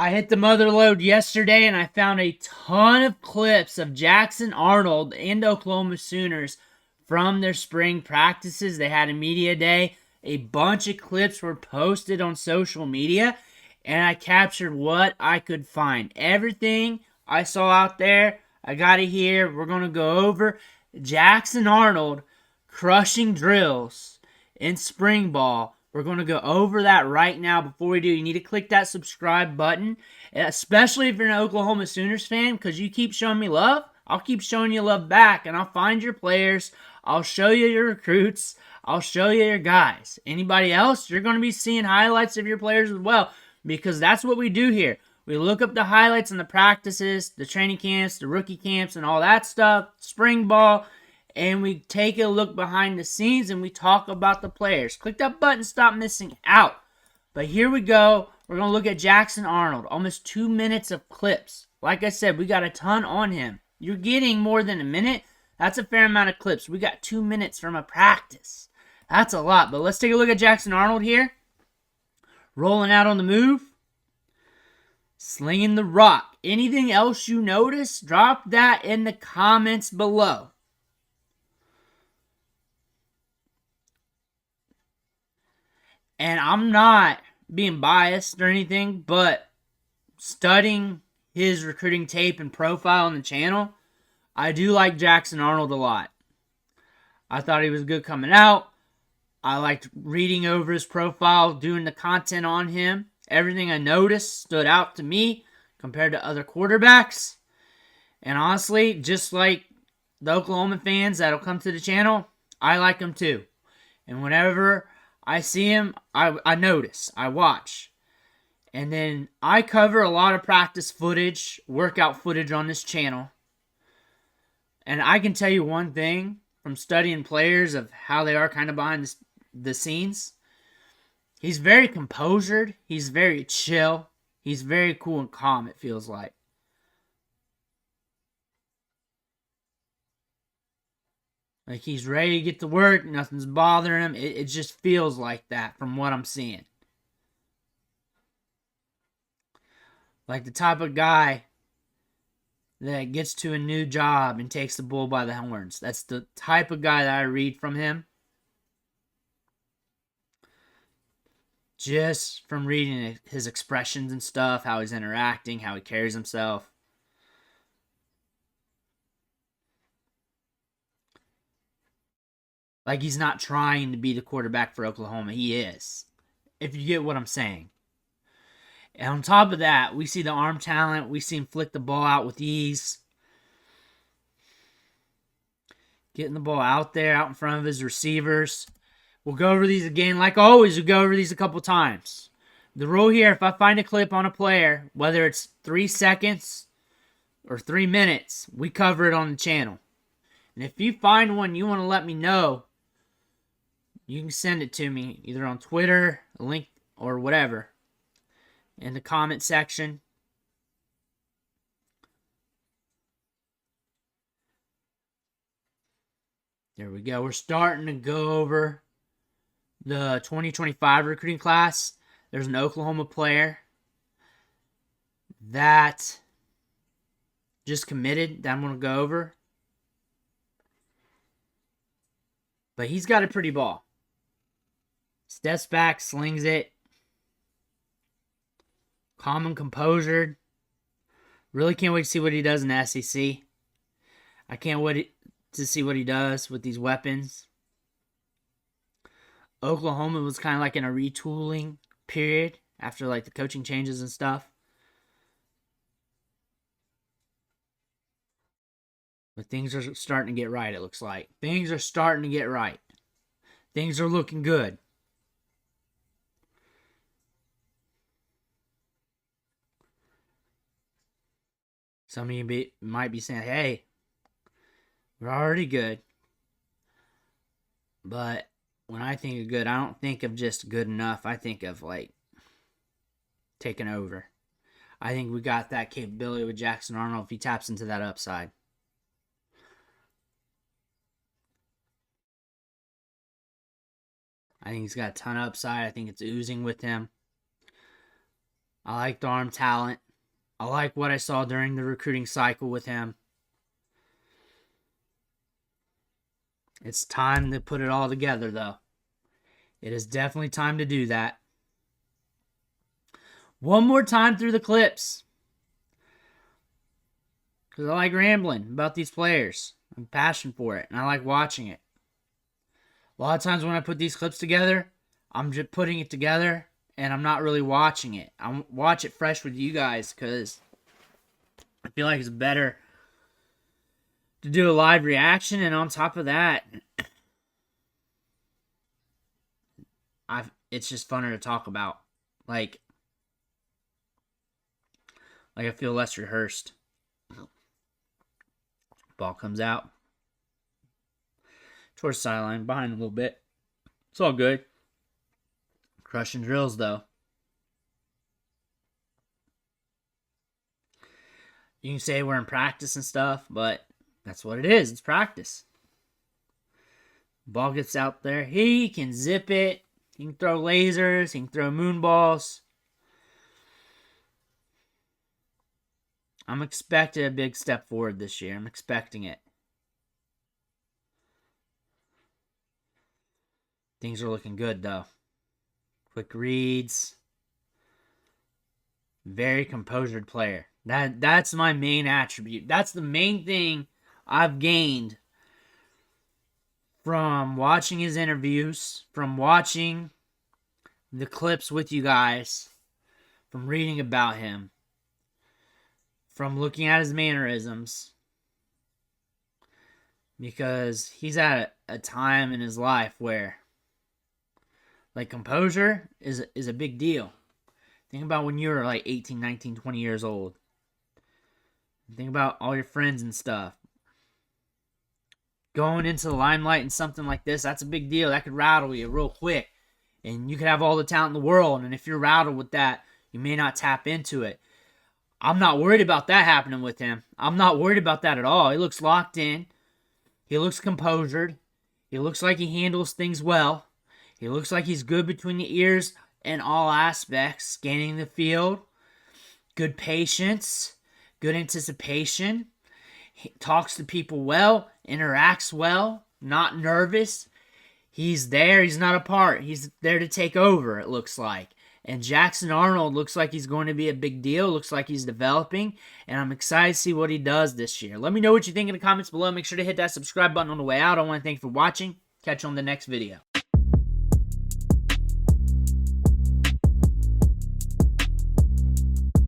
I hit the mother load yesterday and I found a ton of clips of Jackson Arnold and Oklahoma Sooners from their spring practices. They had a media day. A bunch of clips were posted on social media, and I captured what I could find. Everything I saw out there, I got it here. We're going to go over Jackson Arnold crushing drills in spring ball. We're going to go over that right now. Before we do, you need to click that subscribe button, especially if you're an Oklahoma Sooners fan, because you keep showing me love. I'll keep showing you love back, and I'll find your players. I'll show you your recruits. I'll show you your guys. Anybody else, you're going to be seeing highlights of your players as well, because that's what we do here. We look up the highlights in the practices, the training camps, the rookie camps, and all that stuff, spring ball, and we take a look behind the scenes and we talk about the players. Click that button, stop missing out. But here we go. We're going to look at Jackson Arnold. Almost 2 minutes of clips. Like I said, we got a ton on him. You're getting more than a minute. That's a fair amount of clips. We got 2 minutes from a practice. That's a lot. But let's take a look at Jackson Arnold here. Rolling out on the move. Slinging the rock. Anything else you notice, drop that in the comments below. And I'm not being biased or anything, but studying his recruiting tape and profile on the channel, I do like Jackson Arnold a lot. I thought he was good coming out. I liked reading over his profile, doing the content on him. Everything I noticed stood out to me compared to other quarterbacks. And honestly, just like the Oklahoma fans that'll come to the channel, I like him too. And whenever I see him, I notice, I watch. And then I cover a lot of practice footage, workout footage on this channel. And I can tell you one thing from studying players of how they are kind of behind the scenes. He's very composed. He's very chill. He's very cool and calm, it feels like. Like he's ready to get to work. Nothing's bothering him. It just feels like that from what I'm seeing. Like the type of guy that gets to a new job and takes the bull by the horns. That's the type of guy that I read from him. Just from reading his expressions and stuff, how he's interacting, how he carries himself. Like he's not trying to be the quarterback for Oklahoma. He is. If you get what I'm saying. And on top of that, we see the arm talent. We see him flick the ball out with ease. Getting the ball out there, out in front of his receivers. We'll go over these again. Like always, we'll go over these a couple times. The rule here, if I find a clip on a player, whether it's 3 seconds or 3 minutes, we cover it on the channel. And if you find one you want to let me know, you can send it to me either on Twitter, a link, or whatever in the comment section. There we go. We're starting to go over the 2025 recruiting class. There's an Oklahoma player that just committed that I'm going to go over. But he's got a pretty ball. Steps back, slings it. Calm and composure. Really can't wait to see what he does in the SEC. I can't wait to see what he does with these weapons. Oklahoma was kind of like in a retooling period after like the coaching changes and stuff. But things are starting to get right, it looks like. Things are starting to get right. Things are looking good. Some of you might be saying, hey, we're already good. But when I think of good, I don't think of just good enough. I think of like taking over. I think we got that capability with Jackson Arnold if he taps into that upside. I think he's got a ton of upside. I think it's oozing with him. I like the arm talent. I like what I saw during the recruiting cycle with him. It's time to put it all together, though. It is definitely time to do that. One more time through the clips, because I like rambling about these players. I'm passionate for it, and I like watching it. A lot of times when I put these clips together, I'm just putting it together, and I'm not really watching it. I watch it fresh with you guys, because I feel like it's better to do a live reaction, and on top of that, it's just funner to talk about. Like I feel less rehearsed. Ball comes out towards the sideline, behind a little bit. It's all good. Crushing drills, though. You can say we're in practice and stuff, but that's what it is. It's practice. Ball gets out there. He can zip it. He can throw lasers. He can throw moon balls. I'm expecting a big step forward this year. I'm expecting it. Things are looking good, though. Quick reads. Very composed player. That's my main attribute. That's the main thing I've gained from watching his interviews, from watching the clips with you guys, from reading about him, from looking at his mannerisms. Because he's at a time in his life where, like, composure is a big deal. Think about when you were like 18, 19, 20 years old. Think about all your friends and stuff. Going into the limelight and something like this, that's a big deal. That could rattle you real quick. And you could have all the talent in the world, and if you're rattled with that, you may not tap into it. I'm not worried about that happening with him. I'm not worried about that at all. He looks locked in. He looks composed. He looks like he handles things well. He looks like he's good between the ears in all aspects. Scanning the field. Good patience. Good anticipation. He talks to people well. Interacts well. Not nervous. He's there. He's not a part. He's there to take over, it looks like. And Jackson Arnold looks like he's going to be a big deal. Looks like he's developing. And I'm excited to see what he does this year. Let me know what you think in the comments below. Make sure to hit that subscribe button on the way out. I want to thank you for watching. Catch you on the next video.